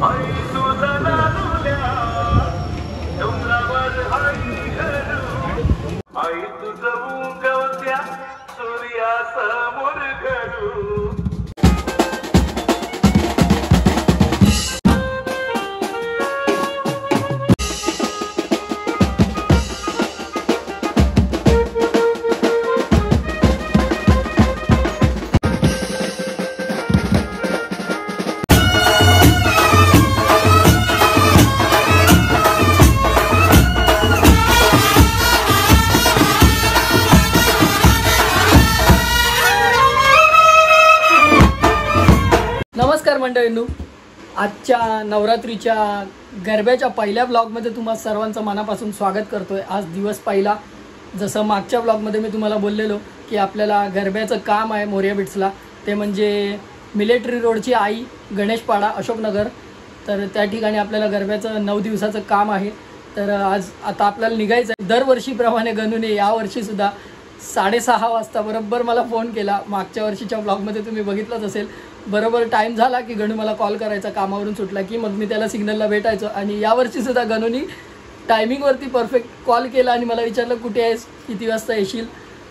आई तुझा नानुल्या डोंगरावर आई घरू आई तुझं उगवत्या सूर्यासमोर घरू. नमस्कार मंडळींनो, आजच्या नवरात्रीच्या गरब्याच्या पहिल्या ब्लॉगमध्ये तुम्हा सर्वांचं मनापासून स्वागत करतोय. आज दिवस पहिला. जसं मागच्या ब्लॉगमध्ये मी तुम्हाला बोललेलो की आपल्याला गरब्याचं काम आहे मोरया बिट्सला, ते म्हणजे मिलिटरी रोडची आई गणेशपाडा अशोकनगर. तर त्या ठिकाणी आपल्याला गरब्याचं 9 दिवसाचं काम आहे. तर आज आता आपल्याला निघायचं आहे. दरवर्षीप्रमाणे गणूने यावर्षीसुद्धा 6:30 वाजता बरोबर मला फोन केला. मागच्या वर्षीच्या ब्लॉगमध्ये तुम्ही बघितलंच असेल. बरोबर टाईम झाला की गणू मला कॉल करायचा, कामावरून सुटला की मग मी त्याला सिग्नलला भेटायचो. आणि यावर्षीसुद्धा गणूनी टायमिंगवरती परफेक्ट कॉल केला आणि मला विचारलं कुठे आहेस, किती वाजता येशील.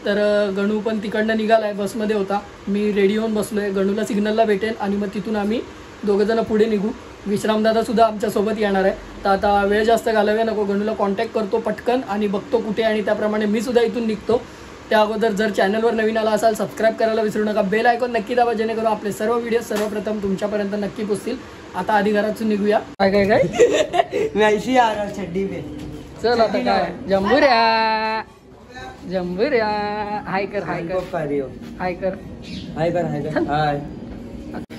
तर गणू पण तिकडनं निघाला आहे, बसमध्ये होता. मी रेडी होऊन बसलो आहे. गणूला सिग्नलला भेटेन आणि मग तिथून आम्ही दोघंजणं पुढे निघू. विश्रामदादासुद्धा आमच्यासोबत येणार आहे. तर आता वेळ जास्त घालवूया नको, गणूला कॉन्टॅक्ट करतो पटकन आणि बघतो कुठे, आणि त्याप्रमाणे मी सुद्धा इथून निघतो. त्या अगोदर जर चॅनलवर नवीन आला असाल सबस्क्राईब करायला विसरू नका. बेल आयकॉन नक्की दाबा, जेणेकरून आपले सर्व व्हिडिओ सर्वप्रथम तुमच्यापर्यंत नक्की पोहोचतील. आता आधी घरातून निघूया. काय काय काय मैं ऐसी आ रहा छड्डी में. चल आता काय जंबुऱ्या जंबुऱ्या हाय कर हाय कर हाय कर हाय कर हाय कर हाय.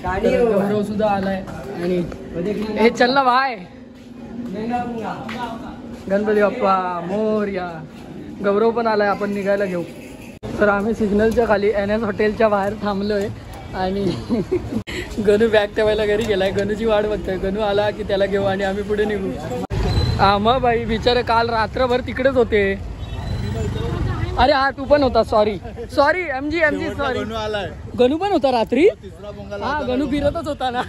गौरव सुद्धा आलाय आणि हे चल ना भाई. गणपती बाप्पा मोरया. गौरव पण आलाय, आपण निघायला घेऊ. तर आम्ही सिग्नलच्या खाली NS हॉटेलच्या बाहेर थांबलोय आणि गणू बॅग ठेवायला घरी गेलाय. गणूची वाट बघतोय. गणू आला की त्याला घेऊ आणि आम्ही पुढे निघू. मग बाई बिचारे काल रात्रभर तिकडेच होते. अरे हा तू पण होता. Sorry sorry MG sorry. Ganu पण होता रात्री. हा गणू फिरतच होता ना.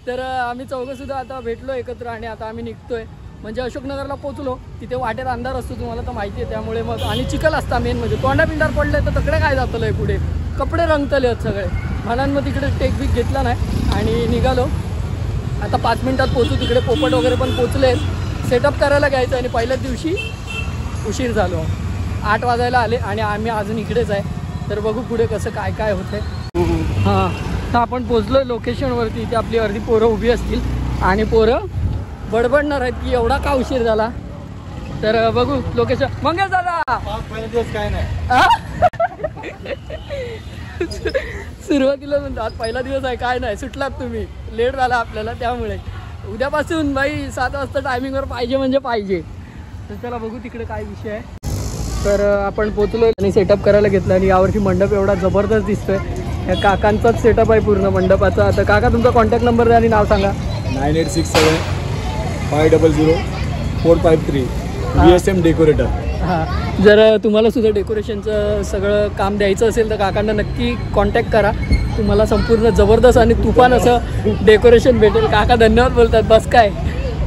तर आम्ही चौघं सुद्धा आता भेटलो एकत्र आणि आता आम्ही निघतोय. म्हणजे अशोकनगरला पोचलो. तिथे वाटेत अंधार असतो, तुम्हाला तर माहिती आहे. त्यामुळे मग आणि चिखल असता मेन म्हणजे. तोंडा पिंडार पडले तर तकडे काय जातलंय पुढे, कपडे रंगतले आहेत सगळे. म्हणून मग तिकडे टेक घेतला नाही आणि निघालो. आता 5 मिनिटात पोचू तिकडे. पोपट वगैरे पण पोचले. सेटअप करायला घ्यायचं आणि पहिल्याच दिवशी उशीर झालो. 8 वाजायला आले आणि आम्ही अजून इकडेच आहे. तर बघू पुढे कसं काय काय होतंय. हां तर आपण पोचलो लोकेशनवरती. इथे आपली अर्धी पोरं उभी असतील आणि पोरं बडबडणार आहेत की एवढा का उशीर झाला. तर बघू लोकेशन. मंगेश दादा पहिला दिवस काय नाही. सुरुवातीला म्हणतो आज पहिला दिवस आहे काय नाही, सुटलात तुम्ही, लेट झाला आपल्याला. त्यामुळे उद्यापासून बाई 7 वाजता टायमिंगवर पाहिजे म्हणजे पाहिजे. तर चला बघू तिकडे काय विषय आहे. तर आपण पोचलो आणि सेटअप करायला घेतलं आणि यावर्षी मंडप एवढा जबरदस्त दिसतोय. या काकांचाच सेटअप आहे पूर्ण मंडपाचा. आता काका तुमचा कॉन्टॅक्ट नंबर द्या आणि नाव सांगा. 9867 500 453 VSM डेकोरेटर. हां जर तुम्हाला सुद्धा डेकोरेशनचं सगळं काम द्यायचं असेल तर काकांना नक्की कॉन्टॅक्ट करा. तुम्हाला संपूर्ण जबरदस्त आणि तुफान असं डेकोरेशन भेटेल. काका धन्यवाद बोलतात बस काय.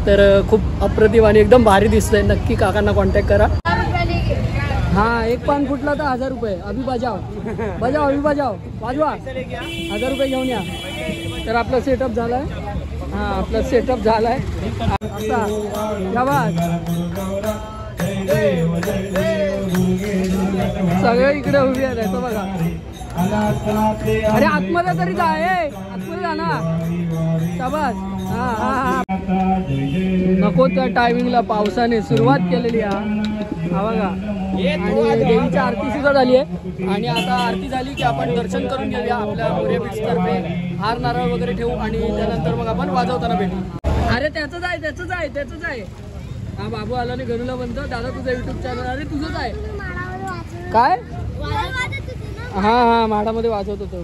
तर खूप अप्रतिम आणि एकदम भारी दिसतंय. नक्की काकांना कॉन्टॅक्ट करा. हाँ एक पान फुटला तर 1000 रुपये. अभी बजाव बजाव अभी बजाव वाजवा. 1000 रुपये घेऊन या. तर आपला सेटअप झाला आहे. हां आपला सेटअप झाला आहे असा. सगळे इकडे उभी आहेत असं बघा. अरे आतमध्ये तरी जाय, आतमध्ये जा ना. शाबास. हां हां हां नको त्या टायमिंगला पावसाने सुरुवात केलेली हा बघा. आणि देवीची आरती सुद्धा झाली आहे. आणि आता आरती झाली की आपण दर्शन करून घेऊया आपल्या मोरया बिट्सतर्फे. हार नारळ वगैरे ठेवू आणि त्यानंतर मग आपण वाजवताना भेटू. अरे त्याचंच आहे त्याचंच आहे त्याचंच आहे. हा बाबू आला आणि गणूला म्हणतो दादा तुझं युट्यूब चॅनल. अरे तुझंच आहे काय. हां हां माडामध्ये वाजवत होतो.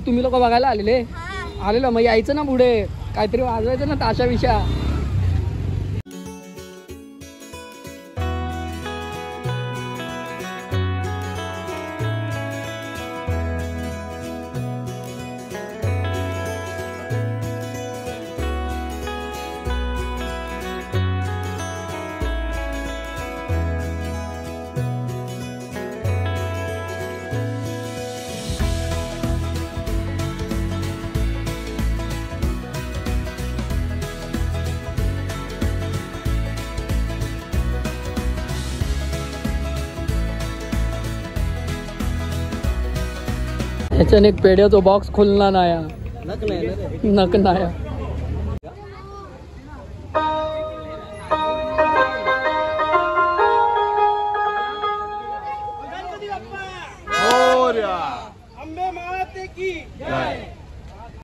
तुम्ही लोक बघायला आलेलो मग यायचं ना पुढे काहीतरी वाजवायचं ना ताशा विषा. त्याच्याने एक पेढ्याचा बॉक्स खुलला नाही नक नाही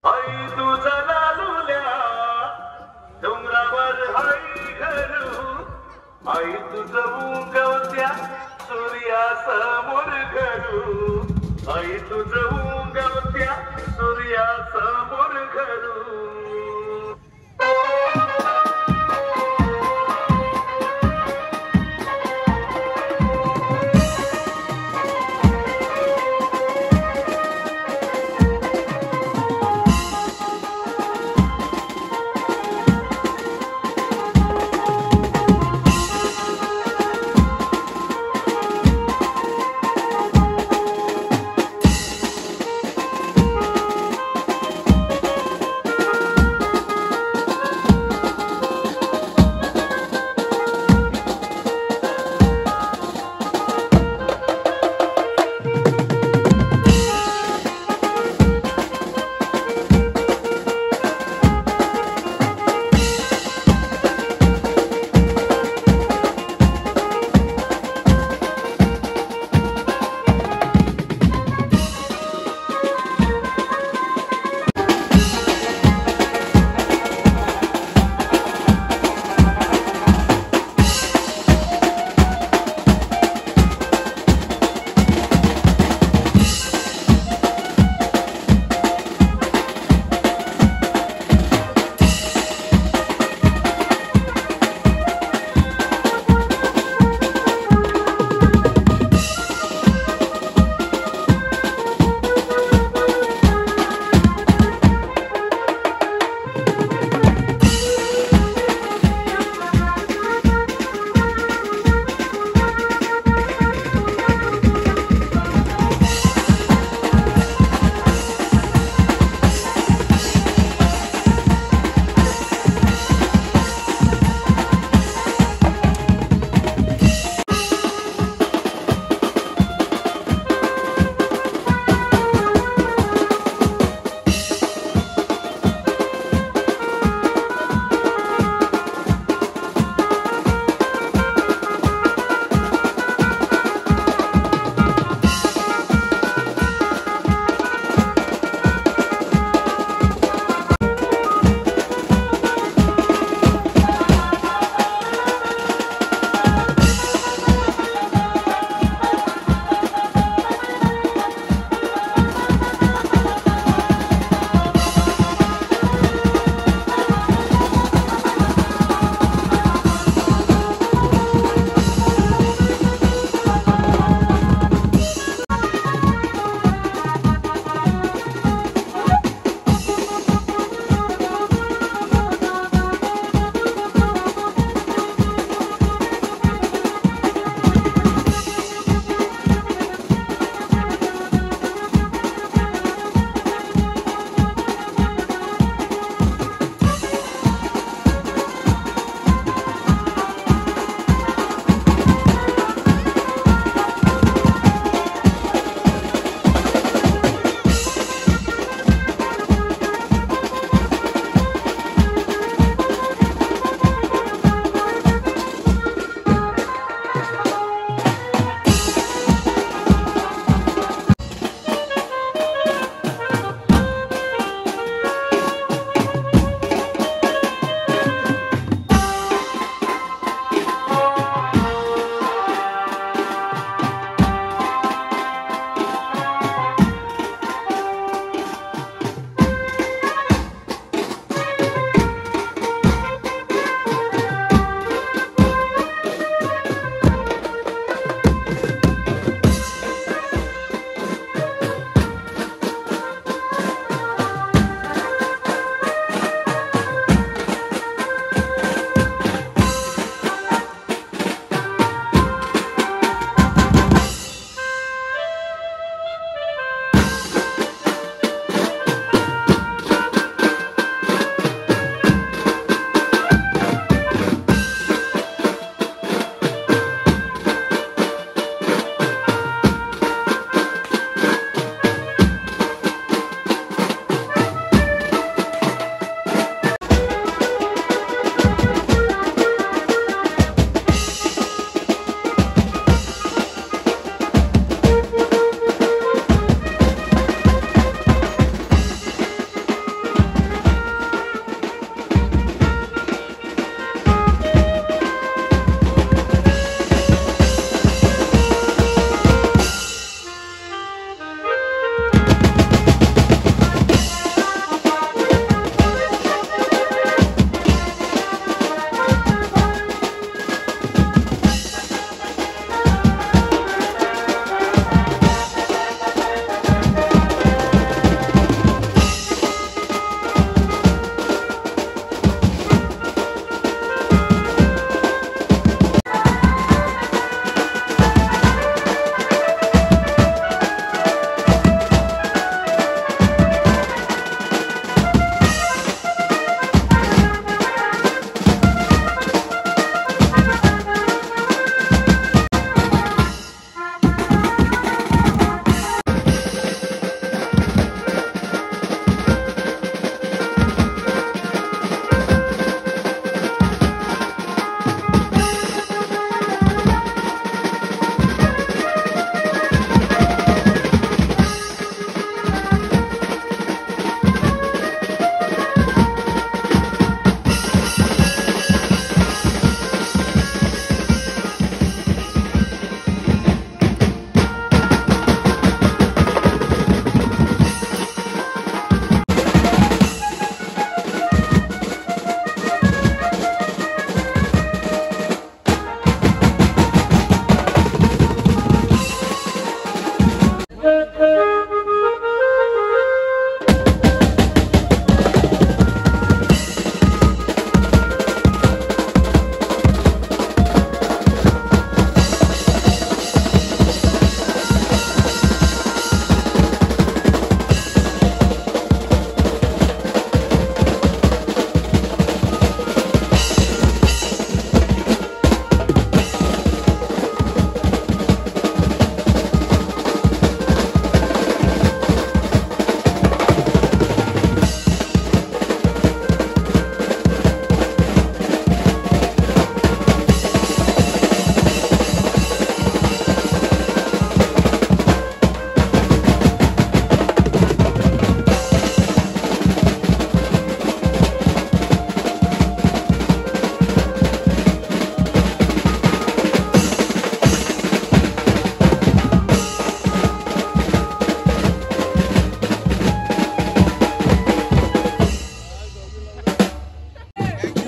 आई तुझा लालुल्या डोंगरावर आई घरू आई तुझं उगवत्या सूर्यासमोर घरू आई तुझं उगवत्या सूर्यासमोर घरू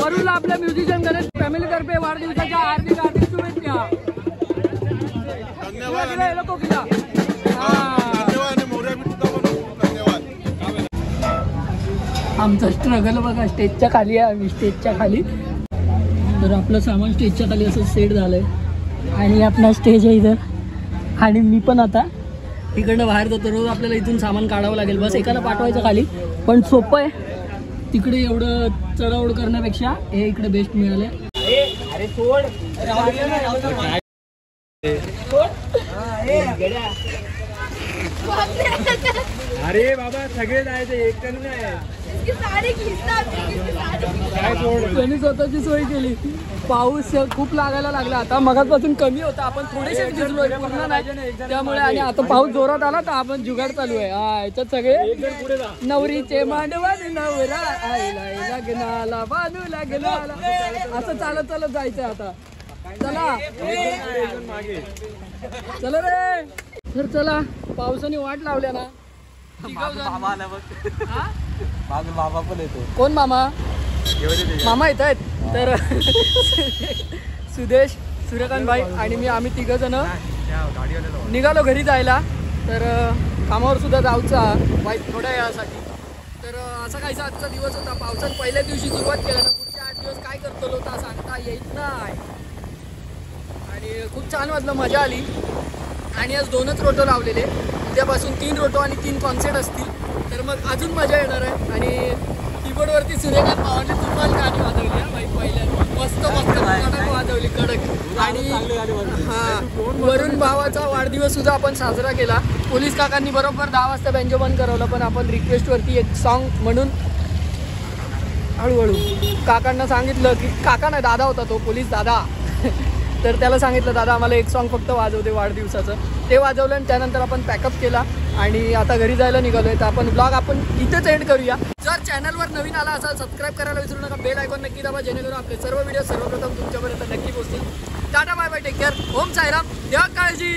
वरूनला आपल्या म्युझिशियन गणेश फॅमिली तर्फे वाढदिवसाच्या हार्दिक हार्दिक शुभेच्छा. आमचा स्ट्रगल बघा, स्टेजच्या खाली आहे आम्ही, स्टेजच्या खाली. तर आपलं सामान स्टेजच्या खाली असं सेट झालंय आणि आपला स्टेज आहे इथं. आणि मी पण आता तिकडनं बाहेर जातो. रोज आपल्याला इथून सामान काढावं लागेल, बस एकाला पाठवायचं खाली. पण सोपं आहे, तिकडे एवढं चढाओढ करण्यापेक्षा हे इकडे बेस्ट मिळालं. अरे बाबा सगळे जायचं, एक नाही. त्यांनी स्वतःची सोय केली. पाऊस खूप लागायला लागला आता, मगापासून कमी होता, आपण थोडेसे भिजलोय, पूर्ण नाही त्यामुळे. आणि आता पाऊस जोरात आला तर आपण जुगाड चालू आहे. हा, याच्यात सगळे नवरीचे मांडवाने नवरा आईला लग्नाला बांधू लग्नाला असं चालत चालत जायचं आता. चला चला रे. तर चला, पावसाने वाट लावल्या ना. बाबा पण येतो. कोण मामा? मामा येत आहेत. तर सुदेश, सूर्यकांत भाई आणि मी, आम्ही तिघ जण निघालो घरी जायला. तर कामावर सुद्धा जाऊचा वाईट थोड्या वेळासाठी. तर असा काहीसा आजचा दिवस होता. पावसात पहिल्या दिवशी सुरुवात केला ना, पुढचे 8 दिवस काय करतो होता सांगता येत नाही. आणि खूप छान वाटलं, मजा आली. आणि आज 2च रोटो लावलेले, उद्यापासून 3 रोटो आणि 3 कॉन्सर्ट असतील. तर मग अजून मजा येणार आहे. आणि कीबोर्डवरती सूर्यकांत भावाने तुफान गाणी वाजवली आहे भाई, पहिल्यांदा मस्त मस्त कडक वाजवली, कडक. आणि हां, वरुण भावाचा वाढदिवस सुद्धा आपण साजरा केला. पोलीस काकांनी बरोबर 10 वाजता बँजो बंद करवलं, पण आपण रिक्वेस्टवरती एक सॉन्ग म्हणून हळूहळू काकांना सांगितलं की, काका नाही दादा होता तो, पोलीस दादा. तर त्याला सांगितलं, दादा आम्हाला एक सॉन्ग फक्त वाजवते वाढदिवसाचं. ते वाजवलं आणि त्यानंतर आपण पॅकअप केला आणि आता घरी जायला निघालो आहे. तर आपण ब्लॉग आपण इथेच एंड करूया. जर चॅनलवर नवीन आला असाल सबस्क्राईब करायला विसरू नका. बेल आयकॉन नक्की दाबा, जेणेकरून आपले सर्व व्हिडिओ सर्वप्रथम तुमच्यापर्यंत नक्की पोहोचतील. Tata bye bye, take care. Om Sairam, द्या काळजी.